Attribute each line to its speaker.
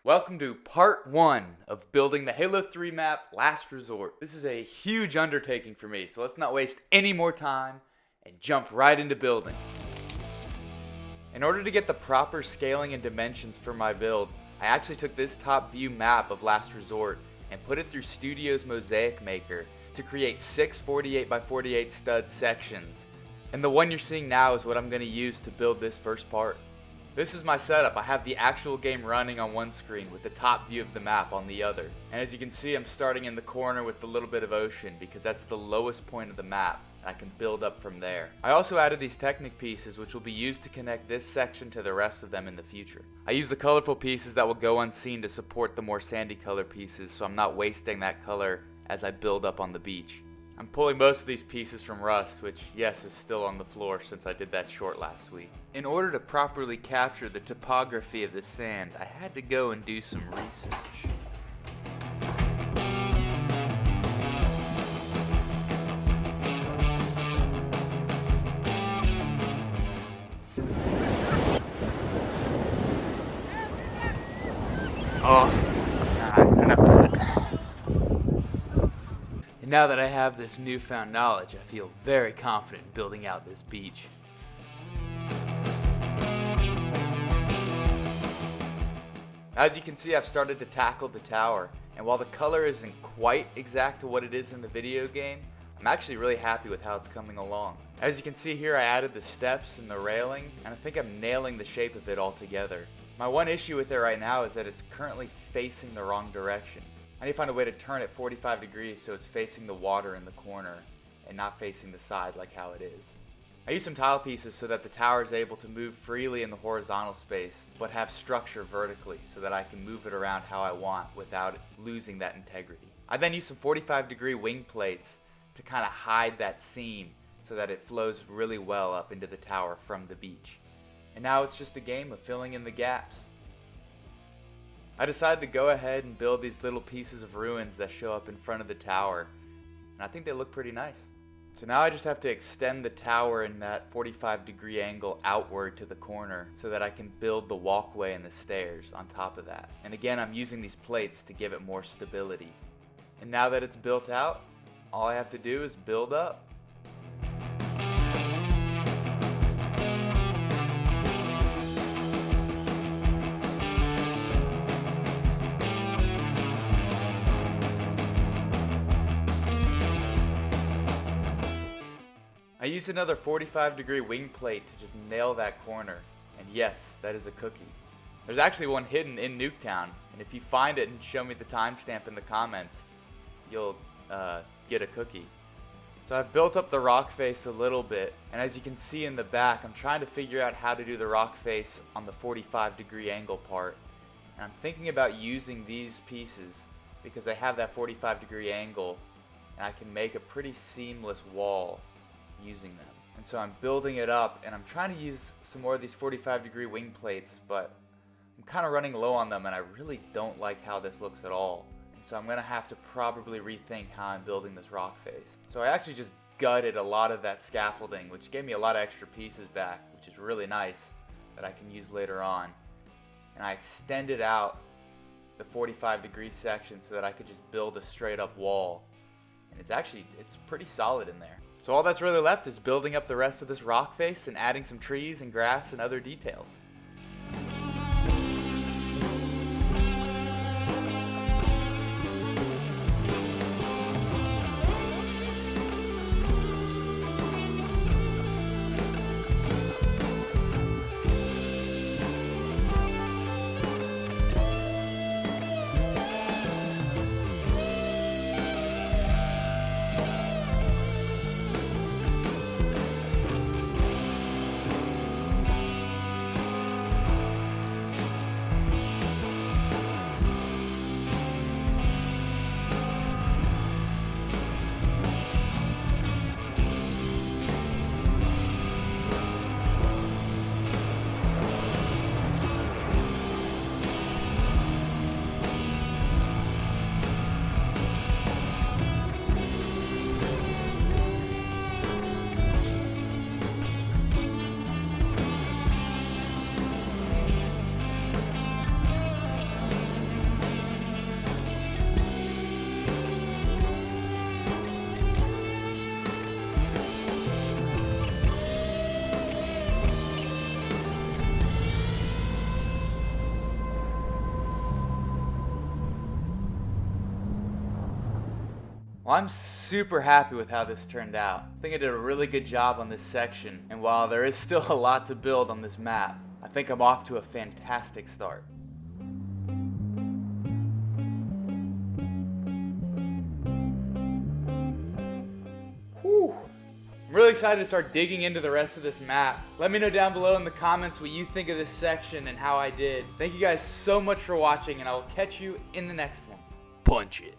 Speaker 1: Welcome to part 1 of building the Halo 3 map, Last Resort. This is a huge undertaking for me, so let's not waste any more time and jump right into building. In order to get the proper scaling and dimensions for my build, I actually took this top view map of Last Resort and put it through Studio's Mosaic Maker to create 6 48x48 stud sections. And the one you're seeing now is what I'm going to use to build this first part. This is my setup. I have the actual game running on one screen with the top view of the map on the other. And as you can see, I'm starting in the corner with a little bit of ocean because that's the lowest point of the map, and I can build up from there. I also added these Technic pieces which will be used to connect this section to the rest of them in the future. I use the colorful pieces that will go unseen to support the more sandy color pieces, so I'm not wasting that color as I build up on the beach. I'm pulling most of these pieces from Rust, which, yes, is still on the floor since I did that short last week. In order to properly capture the topography of the sand, I had to go and do some research. Enough of that. And now that I have this newfound knowledge, I feel very confident in building out this beach. As you can see, I've started to tackle the tower, and while the color isn't quite exact to what it is in the video game, I'm actually really happy with how it's coming along. As you can see here, I added the steps and the railing, and I think I'm nailing the shape of it all together. My one issue with it right now is that it's currently facing the wrong direction. I need to find a way to turn it 45 degrees so it's facing the water in the corner and not facing the side like how it is. I use some tile pieces so that the tower is able to move freely in the horizontal space but have structure vertically so that I can move it around how I want without losing that integrity. I then use some 45-degree wing plates to kind of hide that seam so that it flows really well up into the tower from the beach. And now it's just a game of filling in the gaps. I decided to go ahead and build these little pieces of ruins that show up in front of the tower, and I think they look pretty nice. So now I just have to extend the tower in that 45-degree angle outward to the corner so that I can build the walkway and the stairs on top of that. And again, I'm using these plates to give it more stability. And now that it's built out, all I have to do is build up. I used another 45-degree wing plate to just nail that corner, and yes, that is a cookie. There's actually one hidden in Nuketown, and if you find it and show me the timestamp in the comments, you'll get a cookie. So I've built up the rock face a little bit, and as you can see in the back, I'm trying to figure out how to do the rock face on the 45-degree angle part. And I'm thinking about using these pieces because they have that 45-degree angle, and I can make a pretty seamless wall using them. And so I'm building it up, and I'm trying to use some more of these 45-degree wing plates, but I'm kind of running low on them, and I really don't like how this looks at all. And so I'm going to have to probably rethink how I'm building this rock face. So I actually just gutted a lot of that scaffolding, which gave me a lot of extra pieces back, which is really nice that I can use later on. And I extended out the 45-degree section so that I could just build a straight up wall. And it's pretty solid in there. So all that's really left is building up the rest of this rock face and adding some trees and grass and other details. Well, I'm super happy with how this turned out. I think I did a really good job on this section, and while there is still a lot to build on this map, I think I'm off to a fantastic start. Whew. I'm really excited to start digging into the rest of this map. Let me know down below in the comments what you think of this section and how I did. Thank you guys so much for watching, and I will catch you in the next one. Punch it.